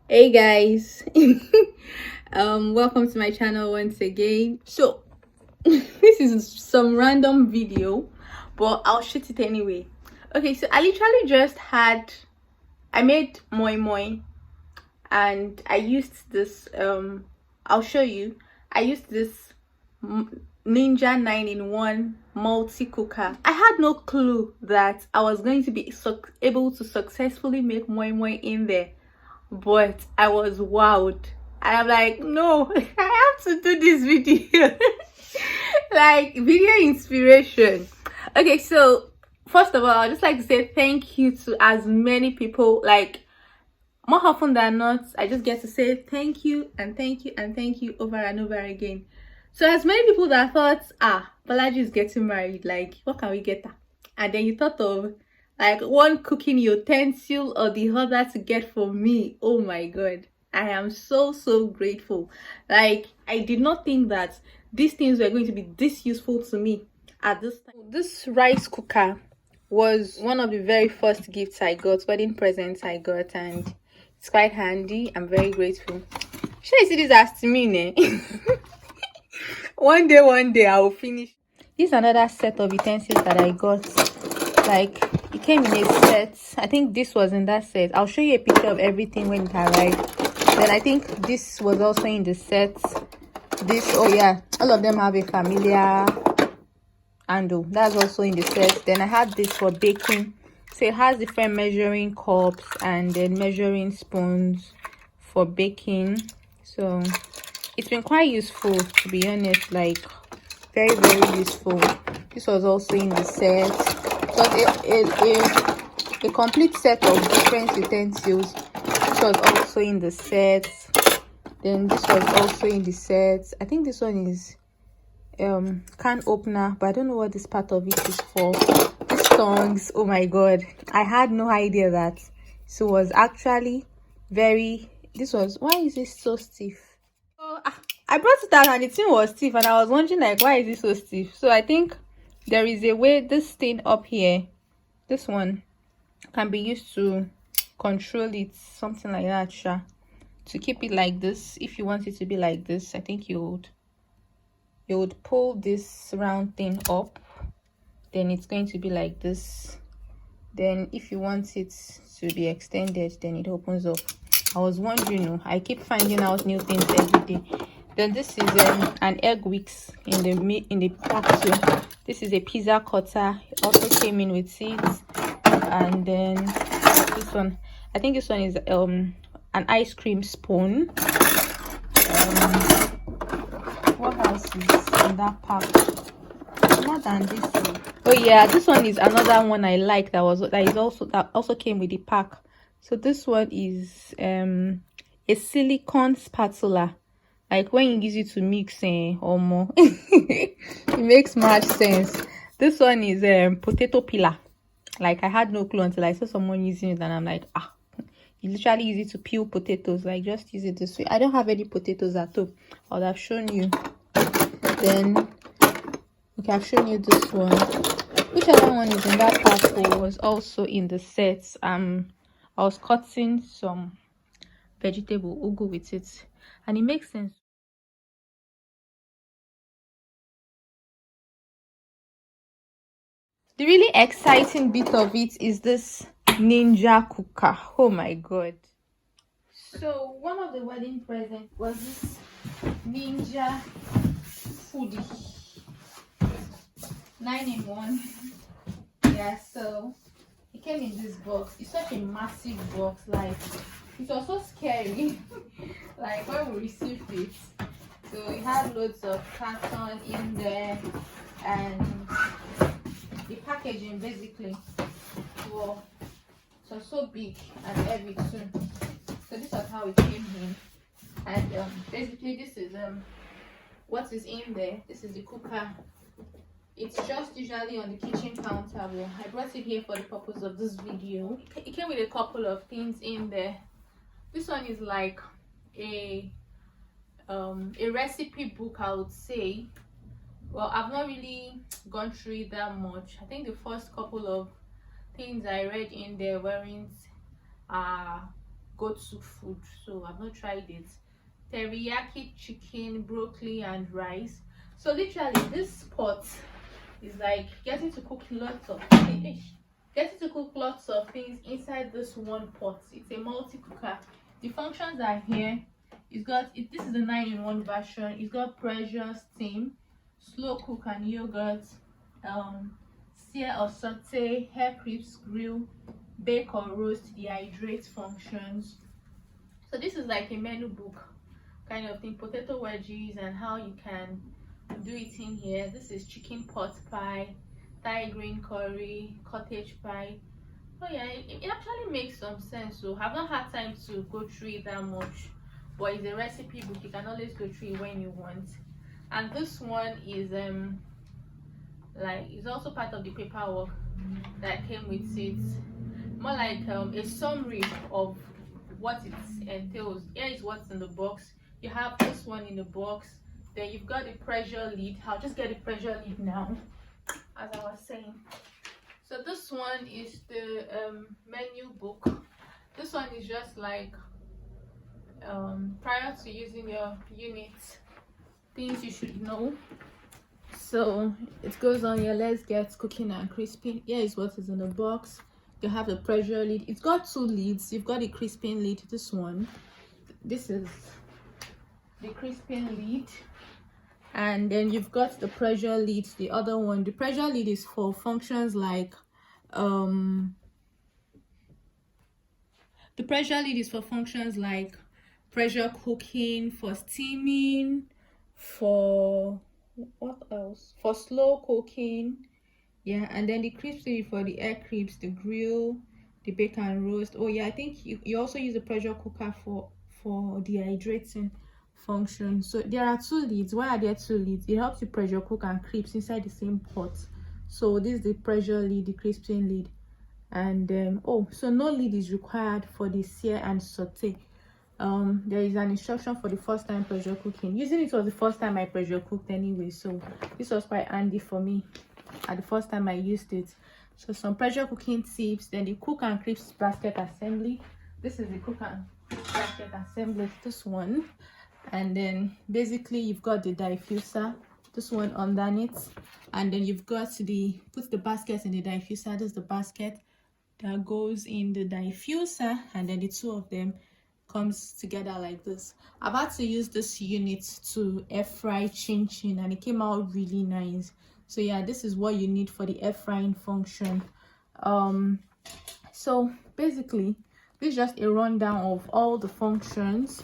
Hey guys, welcome to my channel once again. So this is some random video, but I'll shoot it anyway. Okay, so I literally just I made moi-moi, and I used this I'll show you. I used this Ninja 9-in-1 multi-cooker. I had no clue that I was going to be able to successfully make moi-moi in there, but I was wowed. And I'm like, no, I have to do this video. Like, video inspiration. Okay, so first of all, I'd just like to say thank you to as many people. Like, more often than not, I just get to say thank you and thank you and thank you over and over again. So as many people that thought, Balaji is getting married, like, what can we get her? And then you thought of like one cooking utensil or the other to get for me. Oh my god, I am so grateful. Like, I did not think that these things were going to be this useful to me at this time. This rice cooker was one of the very first gifts I got, wedding presents I got, and it's quite handy. I'm very grateful. Should I see this as to me, eh? One day I will finish. This is another set of utensils that I got. Like, it came in a set. I think this was in that set. I'll show you a picture of everything when it arrived. Then I think this was also in the set. This, oh yeah, all of them have a familiar handle. That's also in the set. Then I had this for baking. So it has different measuring cups and then measuring spoons for baking. So it's been quite useful, to be honest. Like, very useful. This was also in the set. It was a complete set of different utensils. This was also in the set. Then this was also in the set. I think this one is can opener, but I don't know what this part of it is for. These tongs, oh my god, I had no idea that so was actually very. This was, why is it so stiff? So I brought it out and the thing was stiff, and I was wondering, like, why is it so stiff? So I think there is a way this thing up here, this one, can be used to control it, something like that, sure, to keep it like this. If you want it to be like this, I think you would pull this round thing up, then it's going to be like this. Then if you want it to be extended, then it opens up. I was wondering, I keep finding out new things every day. Then this is an egg wicks in the pack too. This is a pizza cutter. It also came in with seeds. And then this one, I think this one is an ice cream spoon. What else is in that pack? More than this. Oh yeah, this one is another one I like that also came with the pack. So this one is a silicone spatula. Like, when you use it to mix or more, it makes much sense. This one is potato peeler. Like, I had no clue until I saw someone using it, and I'm like, you literally use it to peel potatoes. Like, just use it this way. I don't have any potatoes at home. I would have shown you. Then, okay, I've shown you this one. Which other one is in that pack was also in the set. I was cutting some vegetable ugu with it, and it makes sense. The really exciting bit of it is this Ninja cooker. Oh my god. So one of the wedding presents was this Ninja Foodi 9-in-1. Yeah, so it came in this box. It's such a massive box. Like, it was so scary. Like, when we received it, so it had loads of carton in there, and the packaging basically was so big and heavy too. So this was how it came in, and basically this is what is in there. This is the cooker. It's just usually on the kitchen counter, but I brought it here for the purpose of this video. It came with a couple of things in there. This one is like a recipe book, I would say. Well, I've not really gone through it that much. I think the first couple of things I read in there weren't go-to food, so I've not tried it. Teriyaki chicken, broccoli and rice. So literally this pot is like getting to cook lots of things inside this one pot. It's a multi-cooker. The functions are here. This is the 9-in-1 version. It's got pressure, steam, slow cook and yogurt, sear or saute, hair crisps, grill, bake or roast, dehydrate functions. So this is like a menu book kind of thing. Potato wedges and how you can do it in here. This is chicken pot pie, Thai green curry, cottage pie. Oh yeah, it actually makes some sense. So I've not had time to go through it that much, but it's a recipe book. You can always go through it when you want. And this one is like, it's also part of the paperwork that came with it, more like a summary of what it entails. Here is what's in the box. You have this one in the box, then you've got the pressure lid. I'll just get the pressure lid now, as I was saying. So this one is the menu book. This one is just like prior to using your unit, things you should know. So it goes on here. Let's get cooking and crisping. Here is what is in the box. You have the pressure lid. It's got 2 lids. You've got the crisping lid. This one, this is the crisping lid, and then you've got the pressure lid, the other one. The pressure lid is for functions like pressure cooking, for steaming, for what else, for slow cooking. Yeah, and then the crisp lid for the air crisps, the grill, the bake and roast. Oh yeah, I think you also use the pressure cooker for dehydrating function. So there are 2 lids. Why are there 2 lids? It helps you pressure cook and crisps inside the same pot. So this is the pressure lid, the crisping lid, and oh, so no lid is required for the sear and saute. There is an instruction for the first time pressure cooking. Using it was the first time I pressure cooked anyway, so this was quite handy for me at the first time I used it. So some pressure cooking tips. Then the cook and crisp basket assembly. This is the cook and crisp basket assembly, this one. And then basically you've got the diffuser, this one underneath, and then you've got put the basket in the diffuser. This is the basket that goes in the diffuser, and then the 2 of them comes together like this. I've had to use this unit to air fry chin chin, and it came out really nice. So yeah, this is what you need for the air frying function. So basically this is just a rundown of all the functions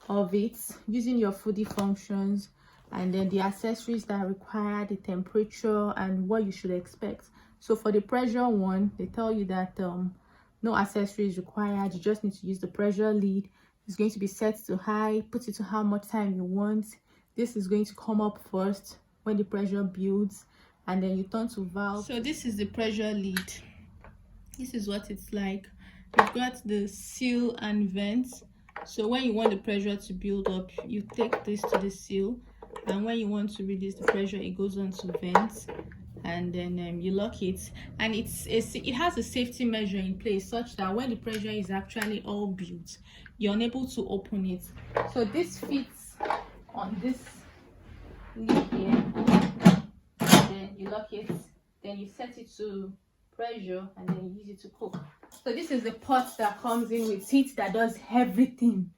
of it, using your foodie functions, and then the accessories that are required, the temperature, and what you should expect. So for the pressure one, they tell you that no accessories required. You just need to use the pressure lid. It's going to be set to high. Put it to how much time you want. This is going to come up first when the pressure builds, and then you turn to valve. So this is the pressure lid. This is what it's like. You've got the seal and vents. So when you want the pressure to build up, you take this to the seal, and when you want to release the pressure, it goes on to vents, and then you lock it. And it has a safety measure in place such that when the pressure is actually all built, you're unable to open it. So this fits on this lid here, and then you lock it, then you set it to pressure, and then you use it to cook. So this is the pot that comes in with it that does everything.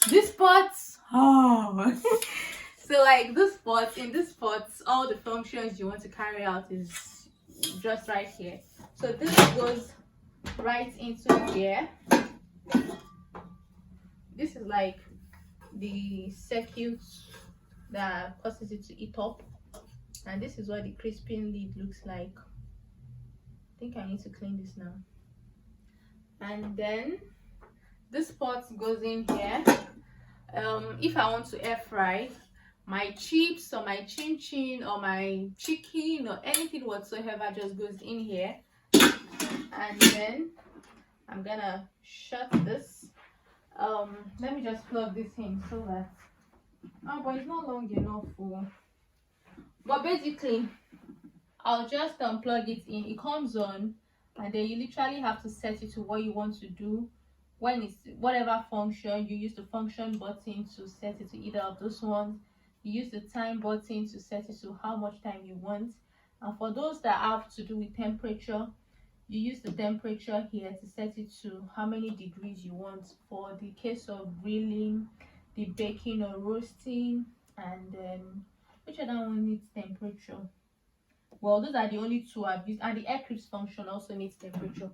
This pot, oh so like this pot, in this pot, all the functions you want to carry out is just right here. So this goes right into here. This is like the circuit that causes it to heat up, and this is what the crisping lid looks like. I think I need to clean this now. And then this pot goes in here. If I want to air fry my chips or my chin chin or my chicken or anything whatsoever, just goes in here. And then I'm gonna shut this. Let me just plug this in so that but it's not long enough for. But basically I'll just plug it in. It comes on, and then you literally have to set it to what you want to do when it's whatever function, you use the function button to set it to either of those ones. You use the time button to set it to how much time you want. And for those that have to do with temperature, you use the temperature here to set it to how many degrees you want. For the case of grilling, the baking or roasting, and which other one needs temperature? Well, those are the only two I've used, and the air crisp function also needs temperature.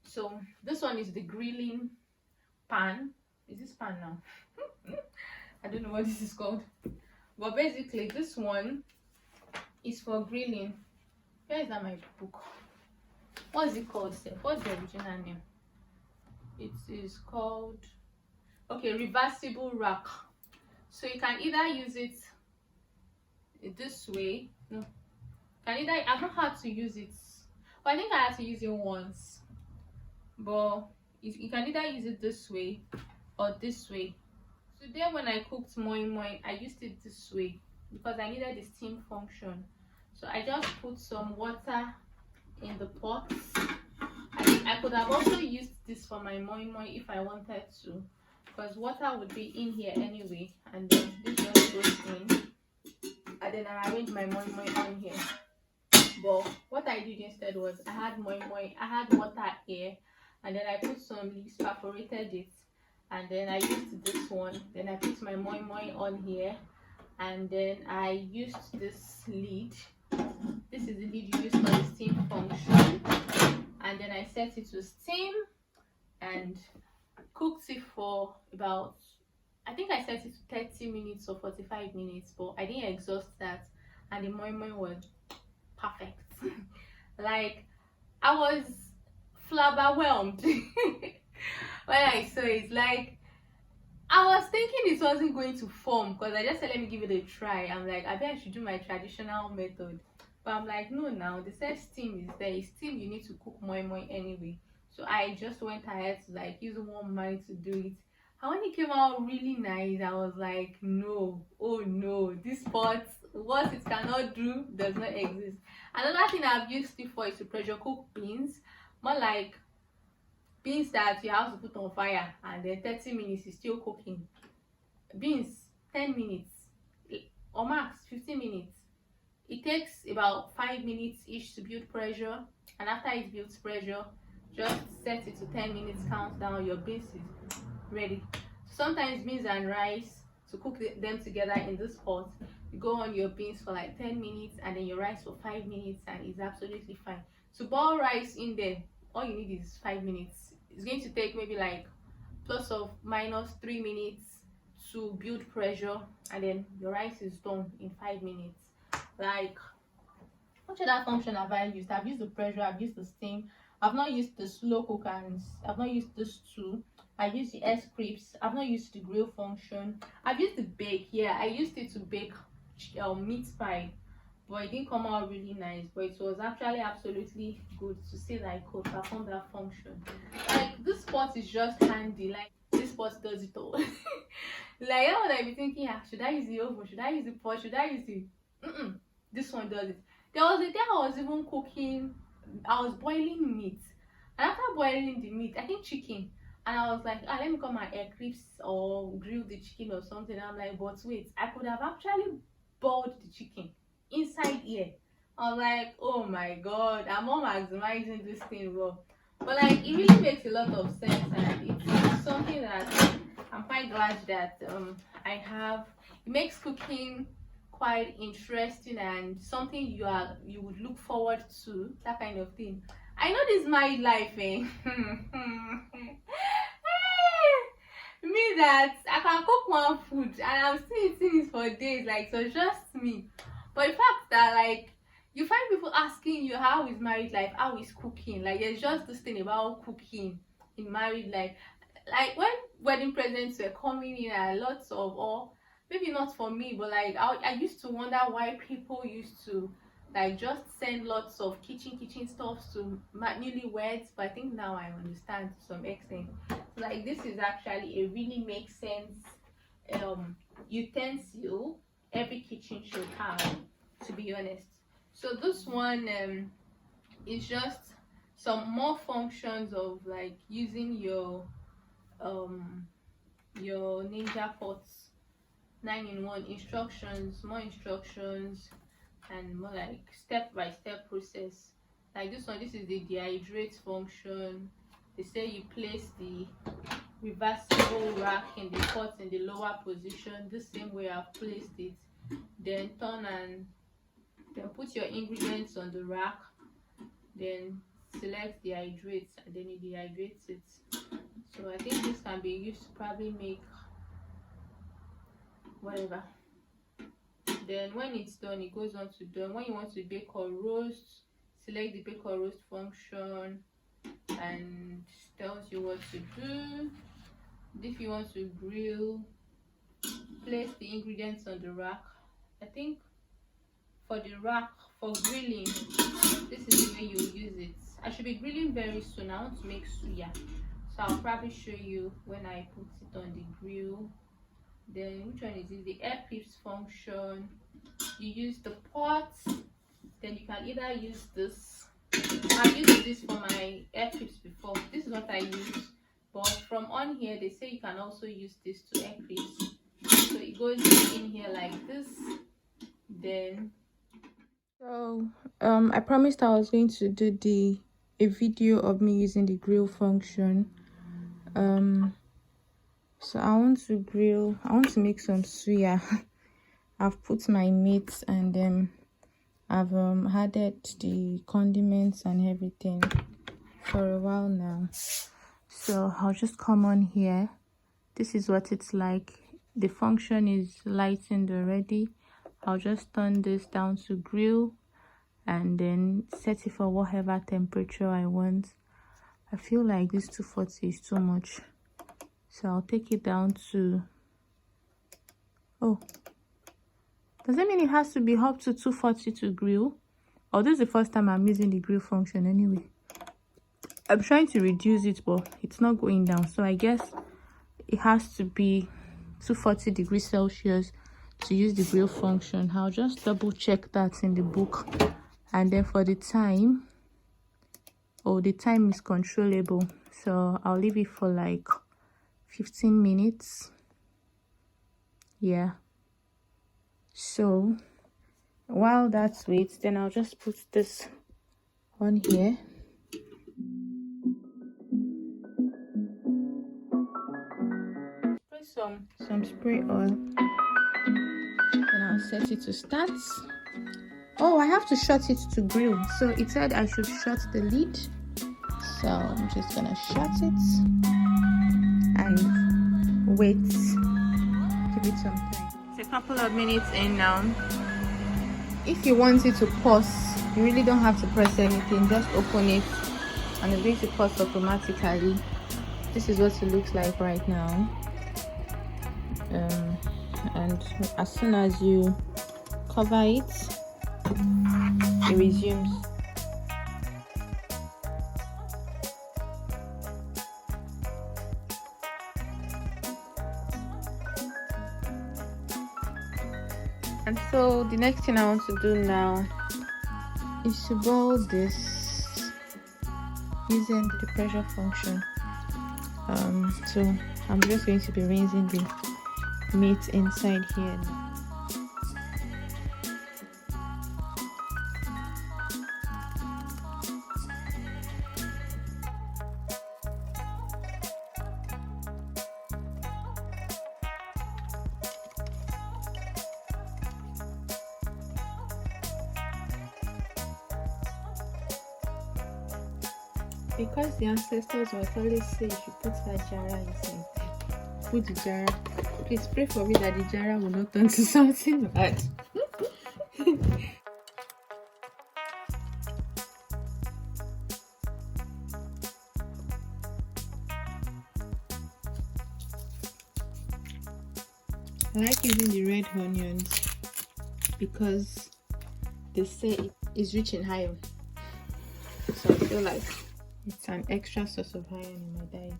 So this one is the grilling pan. Is this pan now? I don't know what this is called, but basically this one is for grilling. Where is that my book? What is it called, Steph? What's the original name? It is called, okay, reversible rack. So you can either use it this way. No, can either, I've not had to use it, but I think I had to use it once. But you can either use it this way or this way. Today when I cooked moi-moi, I used it this way because I needed the steam function. So I just put some water in the pot. I could have also used this for my moi-moi if I wanted to, because water would be in here anyway, and then this just goes in, and then I arrange my moi-moi on here. But what I did instead was I had moi-moi, I had water here, and then I put some leaves, perforated it, and then I used this one. Then I put my moi-moi on here, and then I used this lid. This is the lid you use for the steam function, and then I set it to steam and cooked it for about, I think I set it to 30 minutes or 45 minutes, but I didn't exhaust that, and the moi-moi was perfect. Like, I was flabberwhelmed when I saw it. Like, I was thinking it wasn't going to form, because I just said let me give it a try. I'm like, I bet I should do my traditional method, but I'm like, no, now they said steam is there. It's steam, you need to cook moi-moi anyway. So I just went ahead to like use one mind to do it, and when it came out really nice, I was like, no, oh no, this pot, what it cannot do does not exist. Another thing I've used it for is to pressure cook beans, more like beans that you have to put on fire and then 30 minutes is still cooking. Beans 10 minutes or max 15 minutes. It takes about 5 minutes each to build pressure, and after it builds pressure, just set it to 10 minutes, count down, your beans is ready. Sometimes beans and rice, to cook them together in this pot, you go on your beans for like 10 minutes and then your rice for 5 minutes, and it's absolutely fine. To boil rice in there, all you need is 5 minutes. It's going to take maybe like plus or minus 3 minutes to build pressure, and then your rice is done in 5 minutes. Like, what other function have I used? I've used the pressure, I've used the steam, I've not used the slow cookers, I've not used this too. I used the air crisps, I've not used the grill function. I've used the bake, yeah, I used it to bake meat pie, but it didn't come out really nice, but it was actually absolutely good to see that I could perform that function. Like, this pot is just handy. Like, this pot does it all. Like, I would be thinking, yeah, should I use the oven, should I use the pot, should I use the this one does it. There was a day I was even cooking, I was boiling meat, and after boiling the meat, I think chicken, and I was like, let me come and air crisps or grill the chicken or something. I'm like, but wait, I could have actually boiled the chicken inside here. I was like, oh my god, I'm all maximizing this thing well. But like, it really makes a lot of sense, and it's something that I'm quite glad that I have. It makes cooking quite interesting and something you would look forward to, that kind of thing. I know this is my life, eh? Me that I can cook one food and I'm still eating it for days, like, so just me. But the fact that like you find people asking you how is married life, how is cooking, like there's just this thing about cooking in married life. Like when wedding presents were coming in, lots of, or maybe not for me, but like I used to wonder why people used to like just send lots of kitchen stuff to newlyweds, but I think now I understand to some extent. Like, this is actually a really makes sense utensil every kitchen should have, to be honest. So this one is just some more functions of like using your your Ninja pots, 9-in-1 instructions, more instructions, and more like step-by-step process. Like this one, this is the dehydrate function. They say you place the reversible rack in the pot in the lower position, the same way I've placed it. Then turn and then put your ingredients on the rack, then select dehydrate, and then you dehydrate it. So I think this can be used to probably make whatever. Then when it's done, it goes on to done. When you want to bake or roast, select the bake or roast function and tells you what to do. If you want to grill, place the ingredients on the rack. I think for the rack, for grilling, this is the way you use it. I should be grilling very soon. I want to make suya, so I'll probably show you when I put it on the grill. Then which one is it? The air clips function. You use the pot, then you can either use this. I used this for my air clips before. This is what I use, but from on here they say you can also use this to air clips. So it goes in here like this. Then so I promised I was going to do a video of me using the grill function. So I want to make some suya. I've put my meat and then I've added the condiments and everything for a while now. So I'll just come on here. This is what it's like. The function is lightened already. I'll just turn this down to grill and then set it for whatever temperature I want. I feel like this 240 is too much, so I'll take it down to, oh, does that mean it has to be up to 240 to grill? Oh, this is the first time I'm using the grill function anyway. I'm trying to reduce it, but it's not going down, so I guess it has to be 240 degrees Celsius to use the grill function. I'll just double check that in the book. And then for the time, oh, the time is controllable, so I'll leave it for like 15 minutes. Yeah, so while that waits, then I'll just put this on here. Spray some spray oil, and I'll set it to start. Oh, I have to shut it to grill, so it said I should shut the lid, so I'm just gonna shut it and wait. Give it some time. It's a couple of minutes in now. If you want it to pause, you really don't have to press anything, just open it and it's going to pause automatically. This is what it looks like right now. And as soon as you cover it, it resumes. And so the next thing I want to do now is to boil this using the pressure function. So I'm just going to be rinsing the meat inside here now. Because the ancestors will always say you should put that jara inside. Put the jara. Please pray for me that the jara will not turn to something bad. I like using the red onions because they say it is rich in iron. So I feel like it's an extra source of iron in my diet.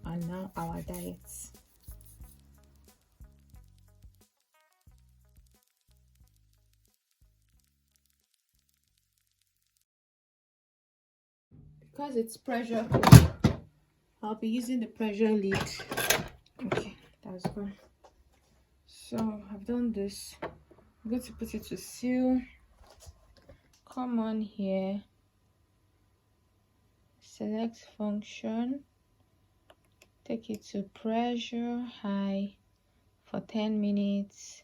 And now our diets. Because it's pressure, I'll be using the pressure lid. Okay, that's good. So I've done this. I'm going to put it to seal. Come on here, select function, take it to pressure high for 10 minutes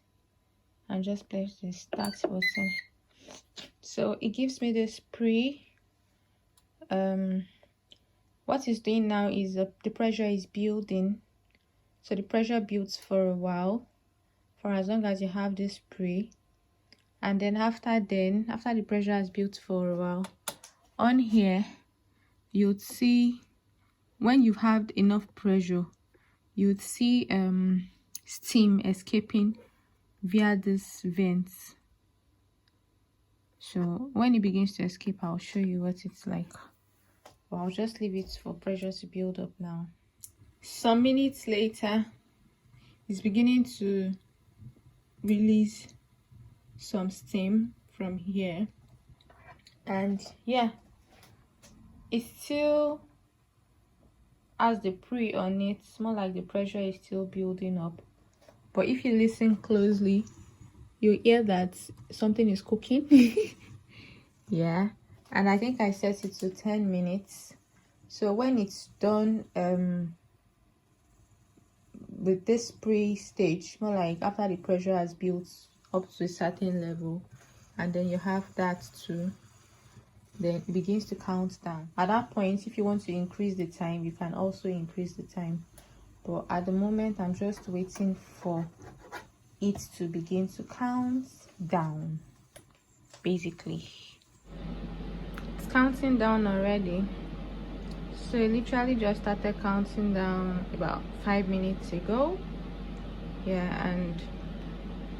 and just press the start button. So it gives me this pre. What it's doing now is the pressure is building. So the pressure builds for a while, for as long as you have this pre, and then after the pressure has built for a while, on here you'd see, when you've had enough pressure, you'd see steam escaping via this vents. So when it begins to escape, I'll show you what it's like, but I'll just leave it for pressure to build up now. Some minutes later, it's beginning to release some steam from here, and yeah, it still has the pre on it. It's more like the pressure is still building up, but if you listen closely, you hear that something is cooking. Yeah, and I think I set it to 10 minutes. So when it's done with this pre stage, more like after the pressure has built up to a certain level, and then you have that too, then it begins to count down. At that point, if you want to increase the time, you can also increase the time, but at the moment I'm just waiting for it to begin to count down. Basically, it's counting down already. So it literally just started counting down about 5 minutes ago. Yeah, and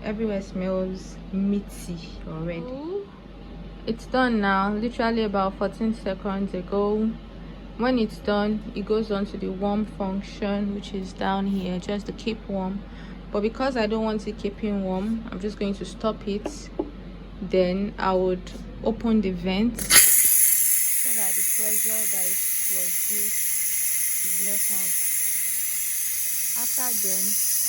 everywhere smells meaty already. It's done now, literally about 14 seconds ago. When it's done, it goes on to the warm function, which is down here, just to keep warm. But because I don't want it keeping warm, I'm just going to stop it. Then I would open the vent so that the pressure that it was built is let out. After then,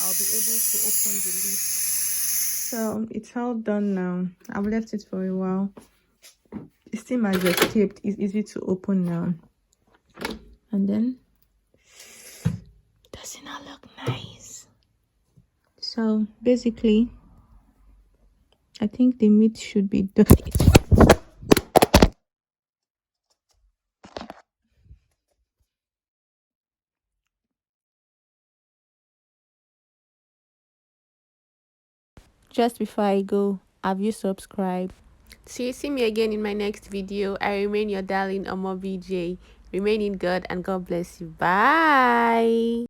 I'll be able to open the lid. So it's all done now. I've left it for a while. The steam has escaped. It's easy to open now. And then, does it not look nice? So basically, I think the meat should be done. Just before I go, have you subscribed? So you see me again in my next video. I remain your darling Omobeejay. Remain in God and God bless you. Bye.